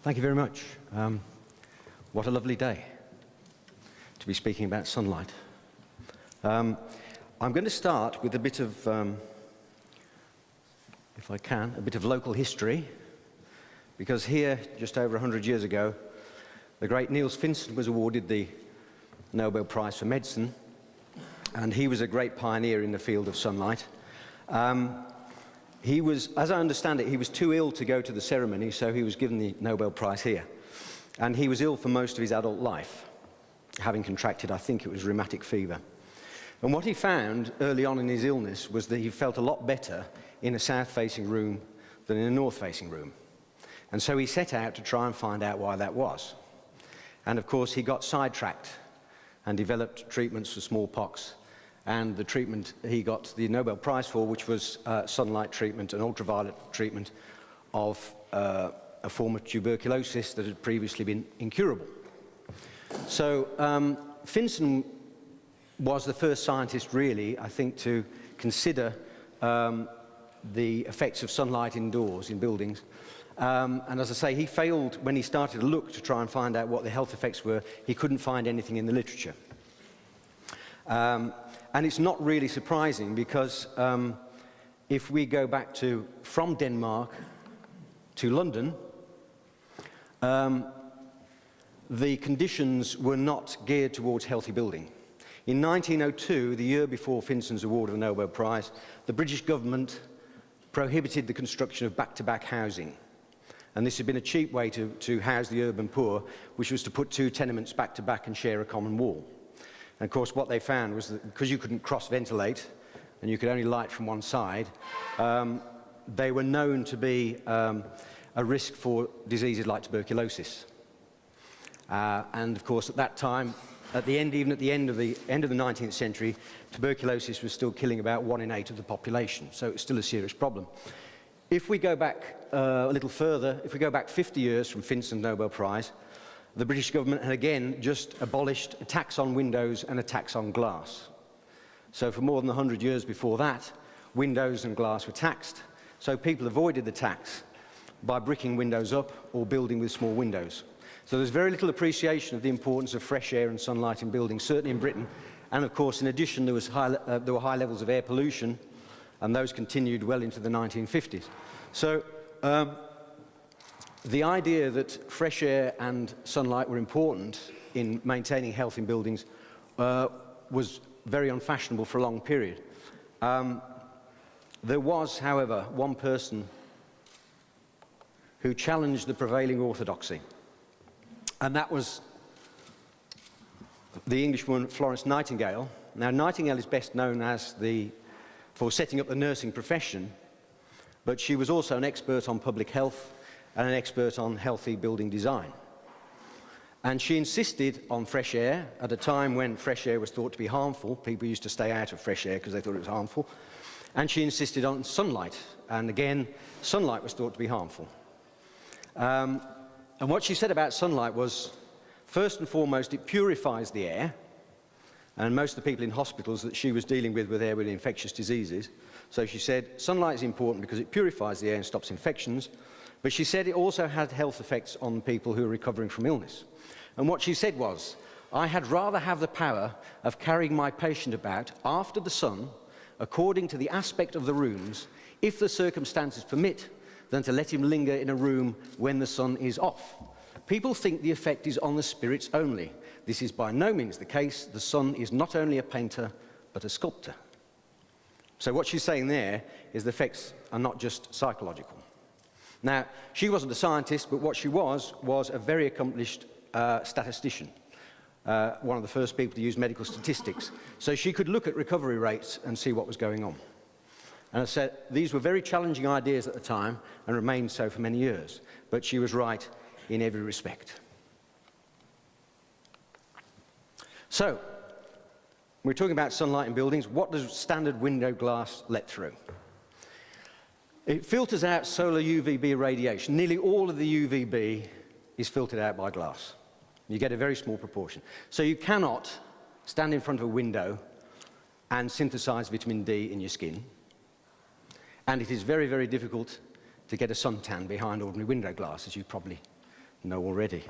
Thank you very much. What a lovely day to be speaking about sunlight. I'm going to start with a bit of, if I can, a bit of local history, because here, just over 100 years ago, the great Niels Finsen was awarded the Nobel Prize for Medicine, and he was a great pioneer in the field of sunlight. He was, as I understand it, he was too ill to go to the ceremony, so he was given the Nobel Prize here. And he was ill for most of his adult life, having contracted, I think it was rheumatic fever. And what he found early on in his illness was that he felt a lot better in a south-facing room than in a north-facing room. And so he set out to try and find out why that was. And of course, he got sidetracked and developed treatments for smallpox. And the treatment he got the Nobel Prize for, which was sunlight treatment and ultraviolet treatment of a form of tuberculosis that had previously been incurable. So Finsen was the first scientist, really, I think, to consider the effects of sunlight indoors in buildings. And as I say, he failed when he started to look to try and find out what the health effects were. He couldn't find anything in the literature. And it's not really surprising because if we go back from Denmark to London, the conditions were not geared towards healthy building. In 1902, the year before Finsen's award of the Nobel Prize, the British government prohibited the construction of back-to-back housing. And this had been a cheap way to house the urban poor, which was to put two tenements back-to-back and share a common wall. And of course, what they found was that because you couldn't cross-ventilate and you could only light from one side, they were known to be a risk for diseases like tuberculosis. And of course, at that time, even at the end of the 19th century, tuberculosis was still killing about 1 in 8 of the population, so it's still a serious problem. If we go back a little further, if we go back 50 years from Finsen's Nobel Prize, the British government had again just abolished a tax on windows and a tax on glass. So for more than 100 years before that, windows and glass were taxed. So people avoided the tax by bricking windows up or building with small windows. So there's very little appreciation of the importance of fresh air and sunlight in buildings, certainly in Britain. And of course, in addition, there were high levels of air pollution, and those continued well into the 1950s. So the idea that fresh air and sunlight were important in maintaining health in buildings was very unfashionable for a long period. There was, however, one person who challenged the prevailing orthodoxy, and that was the Englishwoman Florence Nightingale. Now, Nightingale is best known for setting up the nursing profession, but she was also an expert on public health and an expert on healthy building design. And she insisted on fresh air at a time when fresh air was thought to be harmful. People used to stay out of fresh air because they thought it was harmful. And she insisted on sunlight. And again, sunlight was thought to be harmful. And what she said about sunlight was, first and foremost, it purifies the air. And most of the people in hospitals that she was dealing with were there with infectious diseases. So she said, sunlight is important because it purifies the air and stops infections. But she said it also had health effects on people who are recovering from illness. And what she said was, I had rather have the power of carrying my patient about after the sun, according to the aspect of the rooms, if the circumstances permit, than to let him linger in a room when the sun is off. People think the effect is on the spirits only. This is by no means the case. The sun is not only a painter, but a sculptor. So what she's saying there is the effects are not just psychological. Now, she wasn't a scientist, but what she was a very accomplished statistician, one of the first people to use medical statistics. So she could look at recovery rates and see what was going on. And I said, these were very challenging ideas at the time and remained so for many years, but she was right in every respect. So, we're talking about sunlight in buildings. What does standard window glass let through? It filters out solar UVB radiation. Nearly all of the UVB is filtered out by glass. You get a very small proportion. So you cannot stand in front of a window and synthesize vitamin D in your skin. And it is very, very difficult to get a suntan behind ordinary window glass, as you probably know already.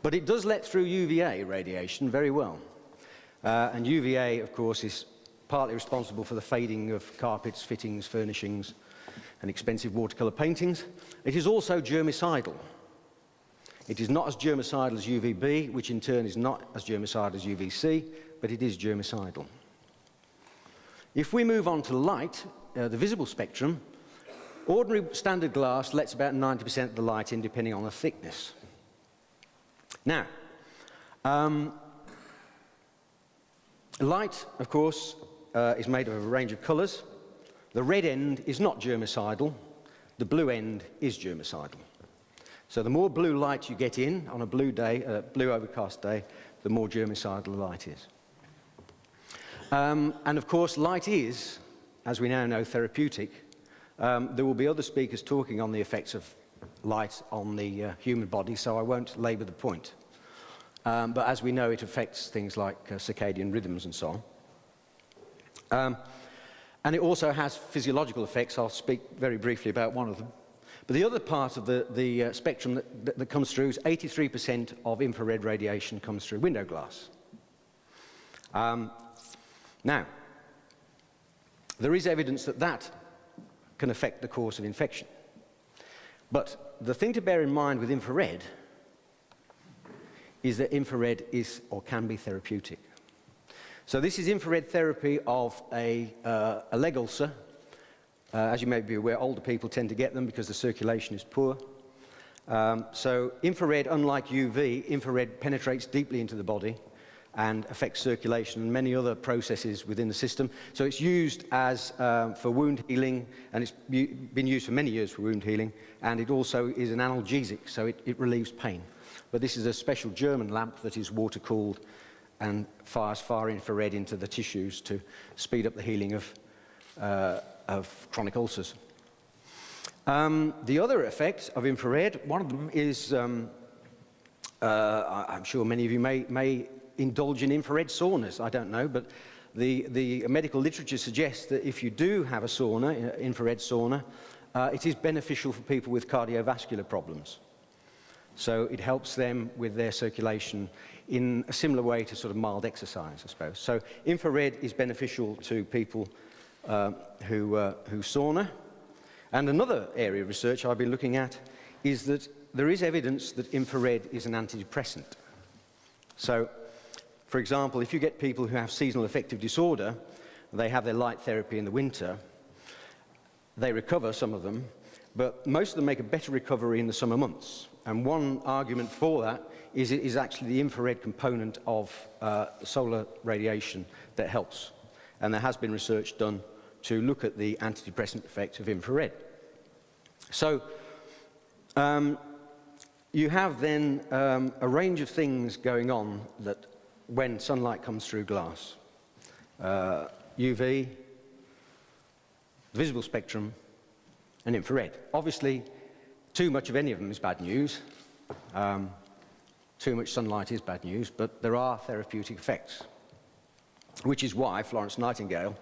But it does let through UVA radiation very well. And UVA, of course, is partly responsible for the fading of carpets, fittings, furnishings, and expensive watercolour paintings. It is also germicidal. It is not as germicidal as UVB, which in turn is not as germicidal as UVC, but it is germicidal. If we move on to light, the visible spectrum, ordinary standard glass lets about 90% of the light in, depending on the thickness. Now, light, of course, is made of a range of colours. The red end is not germicidal. The blue end is germicidal. So the more blue light you get in on a blue day, blue overcast day, the more germicidal the light is. And of course, light is, as we now know, therapeutic. There will be other speakers talking on the effects of light on the human body, so I won't labour the point. But as we know, it affects things like circadian rhythms and so on. And it also has physiological effects. I'll speak very briefly about one of them. But the other part of the spectrum that comes through is 83% of infrared radiation comes through window glass. Now, there is evidence that that can affect the course of infection. But the thing to bear in mind with infrared is that infrared is or can be therapeutic. So this is infrared therapy of a leg ulcer. As you may be aware, older people tend to get them because the circulation is poor. So infrared, unlike UV, infrared penetrates deeply into the body and affects circulation and many other processes within the system. So it's used as for wound healing, and it's been used for many years for wound healing, and it also is an analgesic, so it relieves pain. But this is a special German lamp that is water-cooled and fires far infrared into the tissues to speed up the healing of chronic ulcers. The other effects of infrared, one of them is, I'm sure many of you may indulge in infrared saunas, I don't know, but the medical literature suggests that if you do have a sauna, infrared sauna, it is beneficial for people with cardiovascular problems. So it helps them with their circulation in a similar way to sort of mild exercise, I suppose. So infrared is beneficial to people who sauna. And another area of research I've been looking at is that there is evidence that infrared is an antidepressant. So, for example, if you get people who have seasonal affective disorder, they have their light therapy in the winter, they recover, some of them, but most of them make a better recovery in the summer months. And one argument for that is it is actually the infrared component of solar radiation that helps. And there has been research done to look at the antidepressant effect of infrared. So you have then a range of things going on that when sunlight comes through glass. UV, visible spectrum, and infrared. Obviously, too much of any of them is bad news. Too much sunlight is bad news, but there are therapeutic effects, which is why Florence Nightingale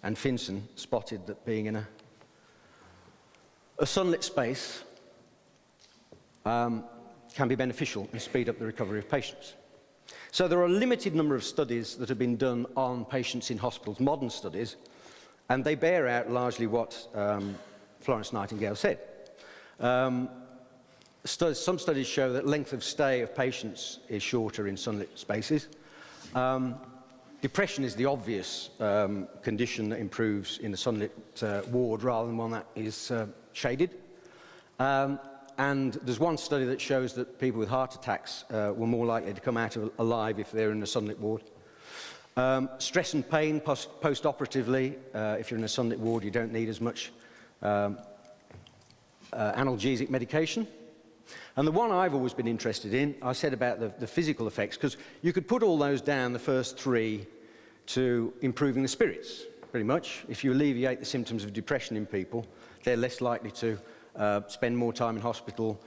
and Finson spotted that being in a sunlit space can be beneficial and speed up the recovery of patients. So there are a limited number of studies that have been done on patients in hospitals, modern studies, and they bear out largely what Florence Nightingale said. Some studies show that length of stay of patients is shorter in sunlit spaces. Depression is the obvious condition that improves in the sunlit ward rather than one that is shaded. And there's one study that shows that people with heart attacks were more likely to come out alive if they're in a sunlit ward. Stress and pain post-operatively, if you're in a sunlit ward, you don't need as much analgesic medication. And the one I've always been interested in, I said about the physical effects, because you could put all those down, the first three, to improving the spirits, pretty much. If you alleviate the symptoms of depression in people, they're less likely to spend more time in hospital.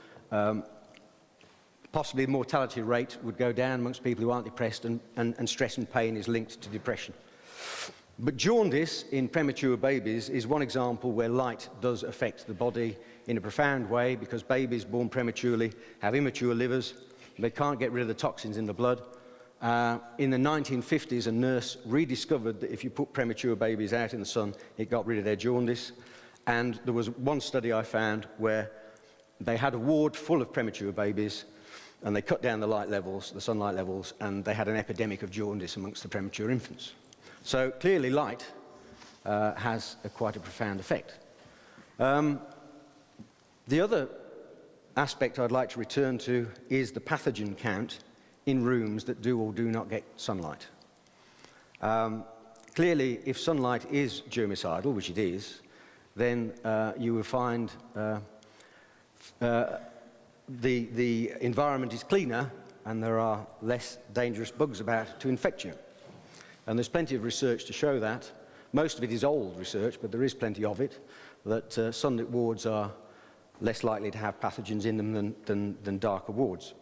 Possibly the mortality rate would go down amongst people who aren't depressed, and stress and pain is linked to depression. But jaundice in premature babies is one example where light does affect the body in a profound way, because babies born prematurely have immature livers. They can't get rid of the toxins in the blood. In the 1950s, a nurse rediscovered that if you put premature babies out in the sun, it got rid of their jaundice. And there was one study I found where they had a ward full of premature babies, and they cut down the light levels, the sunlight levels, and they had an epidemic of jaundice amongst the premature infants. So clearly light has quite a profound effect. The other aspect I'd like to return to is the pathogen count in rooms that do or do not get sunlight. Clearly, if sunlight is germicidal, which it is, then you will find the environment is cleaner and there are less dangerous bugs about to infect you. And there's plenty of research to show that. Most of it is old research, but there is plenty of it, that sunlit wards are less likely to have pathogens in them than darker wards.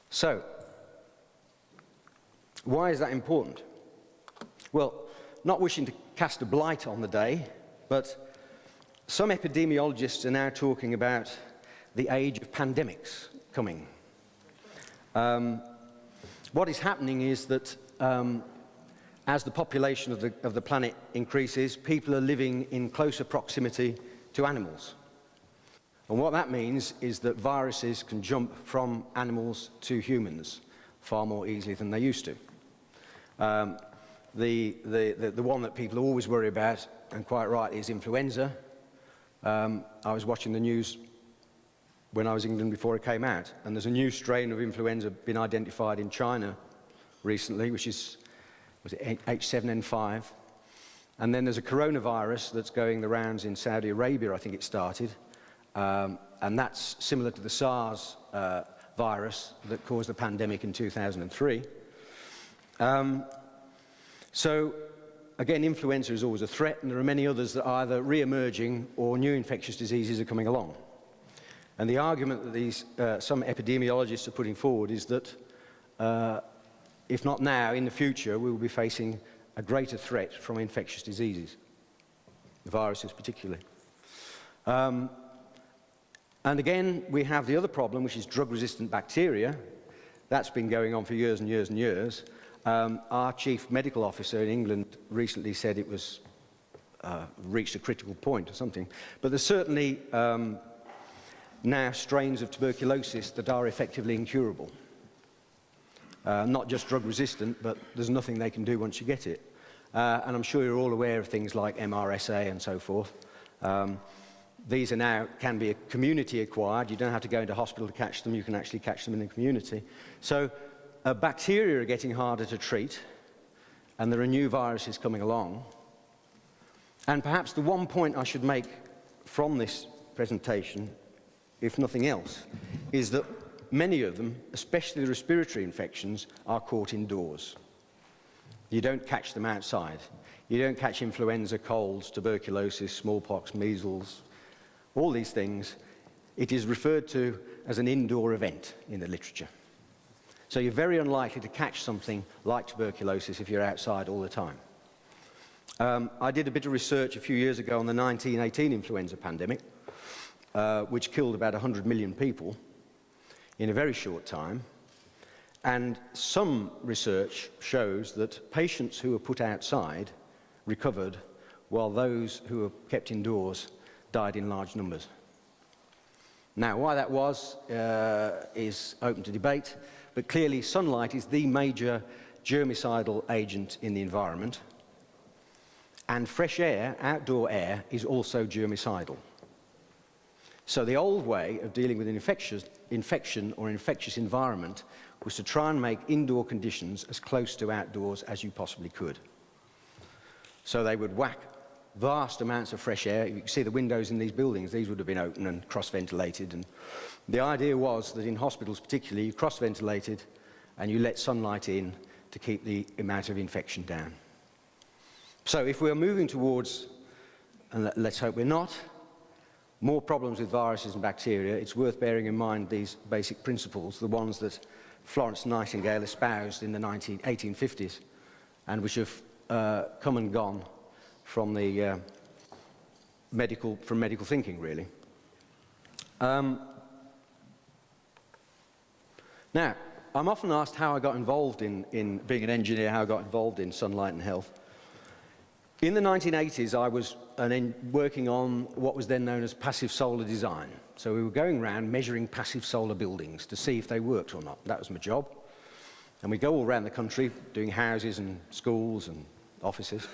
So, why is that important? Well, not wishing to cast a blight on the day, but some epidemiologists are now talking about the age of pandemics coming. What is happening is that as the population of the planet increases, people are living in closer proximity to animals. And what that means is that viruses can jump from animals to humans far more easily than they used to. The one that people always worry about, and quite right, is influenza. I was watching the news when I was in England before it came out, and there's a new strain of influenza been identified in China recently, which is, was it H7N5? And then there's a coronavirus that's going the rounds in Saudi Arabia, I think it started, and that's similar to the SARS virus that caused the pandemic in 2003. So, again, influenza is always a threat, and there are many others that are either re-emerging or new infectious diseases are coming along. And the argument that these, some epidemiologists are putting forward is that, if not now, in the future, we will be facing a greater threat from infectious diseases, viruses particularly. And again, we have the other problem, which is drug-resistant bacteria. That's been going on for years and years and years. Our chief medical officer in England recently said it was reached a critical point or something. But there's certainly now strains of tuberculosis that are effectively incurable. Not just drug-resistant, but there's nothing they can do once you get it. And I'm sure you're all aware of things like MRSA and so forth. These are now, can be community acquired. You don't have to go into hospital to catch them. You can actually catch them in the community. So bacteria are getting harder to treat, and there are new viruses coming along. And perhaps the one point I should make from this presentation, if nothing else, is that many of them, especially the respiratory infections, are caught indoors. You don't catch them outside. You don't catch influenza, colds, tuberculosis, smallpox, measles, all these things. It is referred to as an indoor event in the literature. So you're very unlikely to catch something like tuberculosis if you're outside all the time. I did a bit of research a few years ago on the 1918 influenza pandemic, which killed about 100 million people in a very short time. And some research shows that patients who were put outside recovered, while those who were kept indoors died in large numbers. Now, why that was is open to debate, but clearly sunlight is the major germicidal agent in the environment, and fresh air, outdoor air, is also germicidal. So the old way of dealing with an infection or infectious environment was to try and make indoor conditions as close to outdoors as you possibly could. So they would whack vast amounts of fresh air. You can see the windows in these buildings, these would have been open and cross-ventilated. And the idea was that in hospitals particularly, you cross-ventilated and you let sunlight in to keep the amount of infection down. So if we're moving towards, and let's hope we're not, more problems with viruses and bacteria, it's worth bearing in mind these basic principles, the ones that Florence Nightingale espoused in the 1850s, and which have come and gone from the medical thinking, really. Now, I'm often asked how I got involved in being an engineer, how I got involved in sunlight and health. In the 1980s, I was working on what was then known as passive solar design. So we were going around measuring passive solar buildings to see if they worked or not. That was my job. And we'd go all around the country doing houses and schools and offices.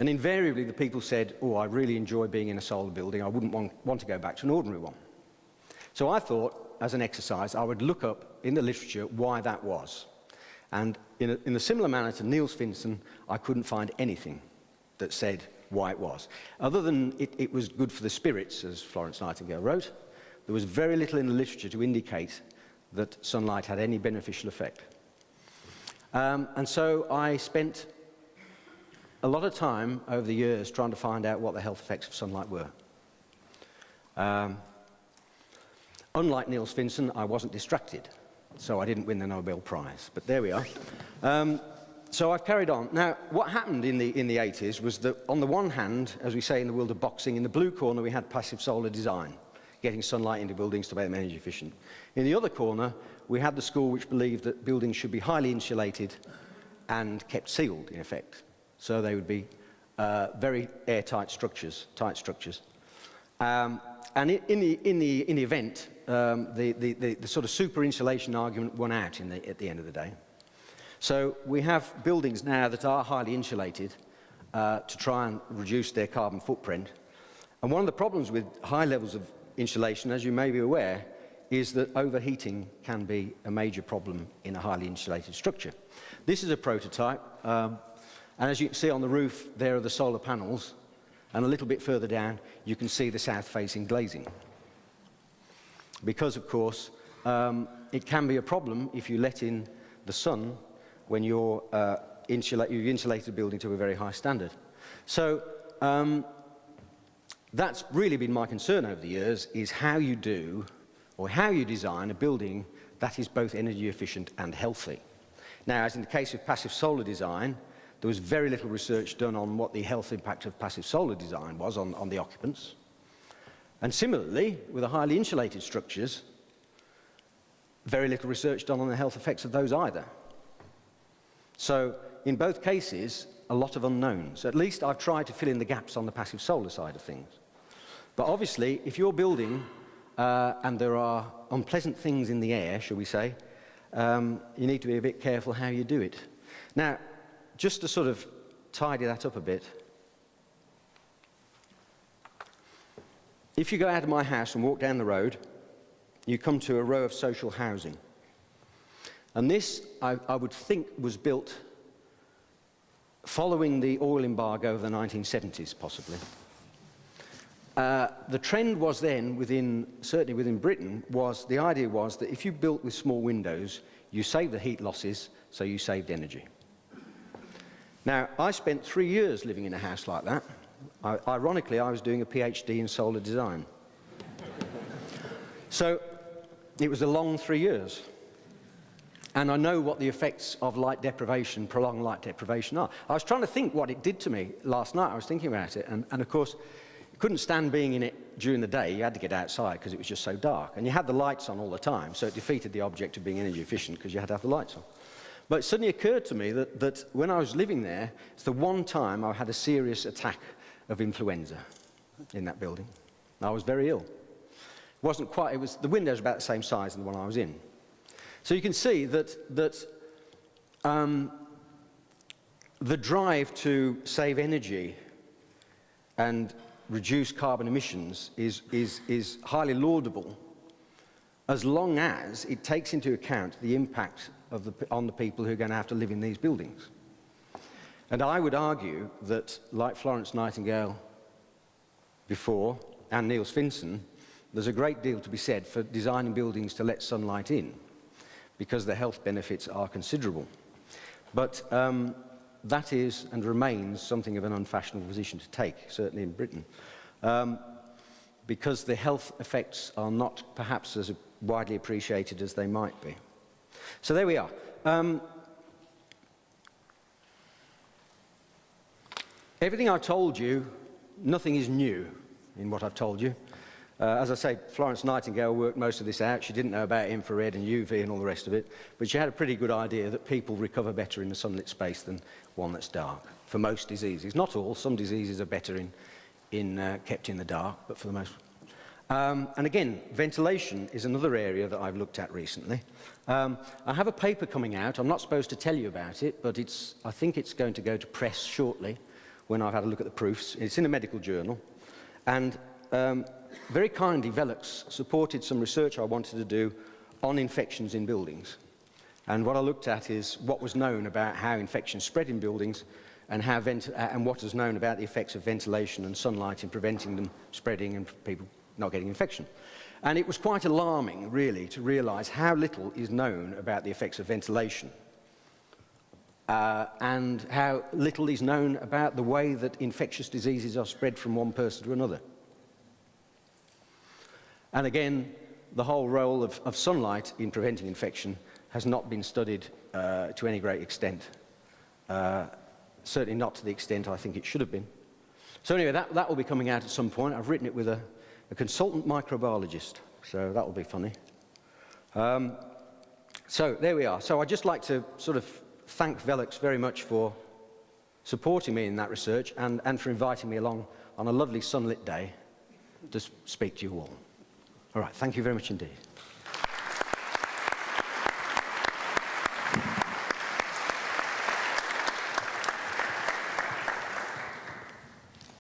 And invariably, the people said, oh, I really enjoy being in a solar building. I wouldn't want to go back to an ordinary one. So I thought, as an exercise, I would look up in the literature why that was. And in a similar manner to Niels Finsen, I couldn't find anything that said why it was. Other than it was good for the spirits, as Florence Nightingale wrote, there was very little in the literature to indicate that sunlight had any beneficial effect. And so I spent a lot of time over the years trying to find out what the health effects of sunlight were. Unlike Niels Finsen, I wasn't distracted, so I didn't win the Nobel Prize, but there we are. So I've carried on. Now, what happened in the 80s was that, on the one hand, as we say in the world of boxing, in the blue corner we had passive solar design, getting sunlight into buildings to make them energy efficient. In the other corner, we had the school which believed that buildings should be highly insulated and kept sealed, in effect. So they would be very airtight structures, tight structures. And in the event, the sort of super insulation argument won out at the end of the day. So we have buildings now that are highly insulated to try and reduce their carbon footprint. And one of the problems with high levels of insulation, as you may be aware, is that overheating can be a major problem in a highly insulated structure. This is a prototype, and as you can see on the roof, there are the solar panels, and a little bit further down, you can see the south-facing glazing. Because, of course, it can be a problem if you let in the sun when you've insulated a building to a very high standard. So that's really been my concern over the years, is how you do, or how you design a building that is both energy efficient and healthy. Now, as in the case of passive solar design, there was very little research done on what the health impact of passive solar design was on the occupants. And similarly, with the highly insulated structures, very little research done on the health effects of those either. So, in both cases, a lot of unknowns. At least I've tried to fill in the gaps on the passive solar side of things. But obviously, if you're building and there are unpleasant things in the air, shall we say, you need to be a bit careful how you do it. Now, just to sort of tidy that up a bit, if you go out of my house and walk down the road, you come to a row of social housing. And this, I would think, was built following the oil embargo of the 1970s, possibly. The trend was then, certainly within Britain, the idea was that if you built with small windows, you saved the heat losses, so you saved energy. Now, I spent 3 years living in a house like that. Ironically, I was doing a PhD in solar design. So it was a long 3 years. And I know what the effects of light deprivation, prolonged light deprivation are. I was trying to think what it did to me last night. I was thinking about it. And of course, you couldn't stand being in it during the day. You had to get outside because it was just so dark. And you had the lights on all the time, so it defeated the object of being energy efficient because you had to have the lights on. But it suddenly occurred to me that when I was living there, it's the one time I had a serious attack of influenza in that building. I was very ill. The windows were about the same size as the one I was in. So you can see that the drive to save energy and reduce carbon emissions is highly laudable, as long as it takes into account the impact on the people who are going to have to live in these buildings. And I would argue that, like Florence Nightingale before, and Niels Finsen, there's a great deal to be said for designing buildings to let sunlight in, because the health benefits are considerable. But that is and remains something of an unfashionable position to take, certainly in Britain, because the health effects are not perhaps as widely appreciated as they might be. So there we are. Everything I've told you, nothing is new in what I've told you. As I say, Florence Nightingale worked most of this out. She didn't know about infrared and UV and all the rest of it, but she had a pretty good idea that people recover better in a sunlit space than one that's dark, for most diseases. Not all, some diseases are better kept in the dark, but for the most. And again, ventilation is another area that I've looked at recently. I have a paper coming out. I'm not supposed to tell you about it, but I think it's going to go to press shortly when I've had a look at the proofs. It's in a medical journal. And very kindly, Velux supported some research I wanted to do on infections in buildings. And what I looked at is what was known about how infections spread in buildings and what is known about the effects of ventilation and sunlight in preventing them spreading and people not getting infection. And it was quite alarming, really, to realise how little is known about the effects of ventilation and how little is known about the way that infectious diseases are spread from one person to another. And again, the whole role of sunlight in preventing infection has not been studied to any great extent. Certainly not to the extent I think it should have been. So anyway, that will be coming out at some point. I've written it with a consultant microbiologist, so that will be funny. So there we are. So I'd just like to sort of thank Velux very much for supporting me in that research and for inviting me along on a lovely sunlit day to speak to you all. All right, thank you very much indeed.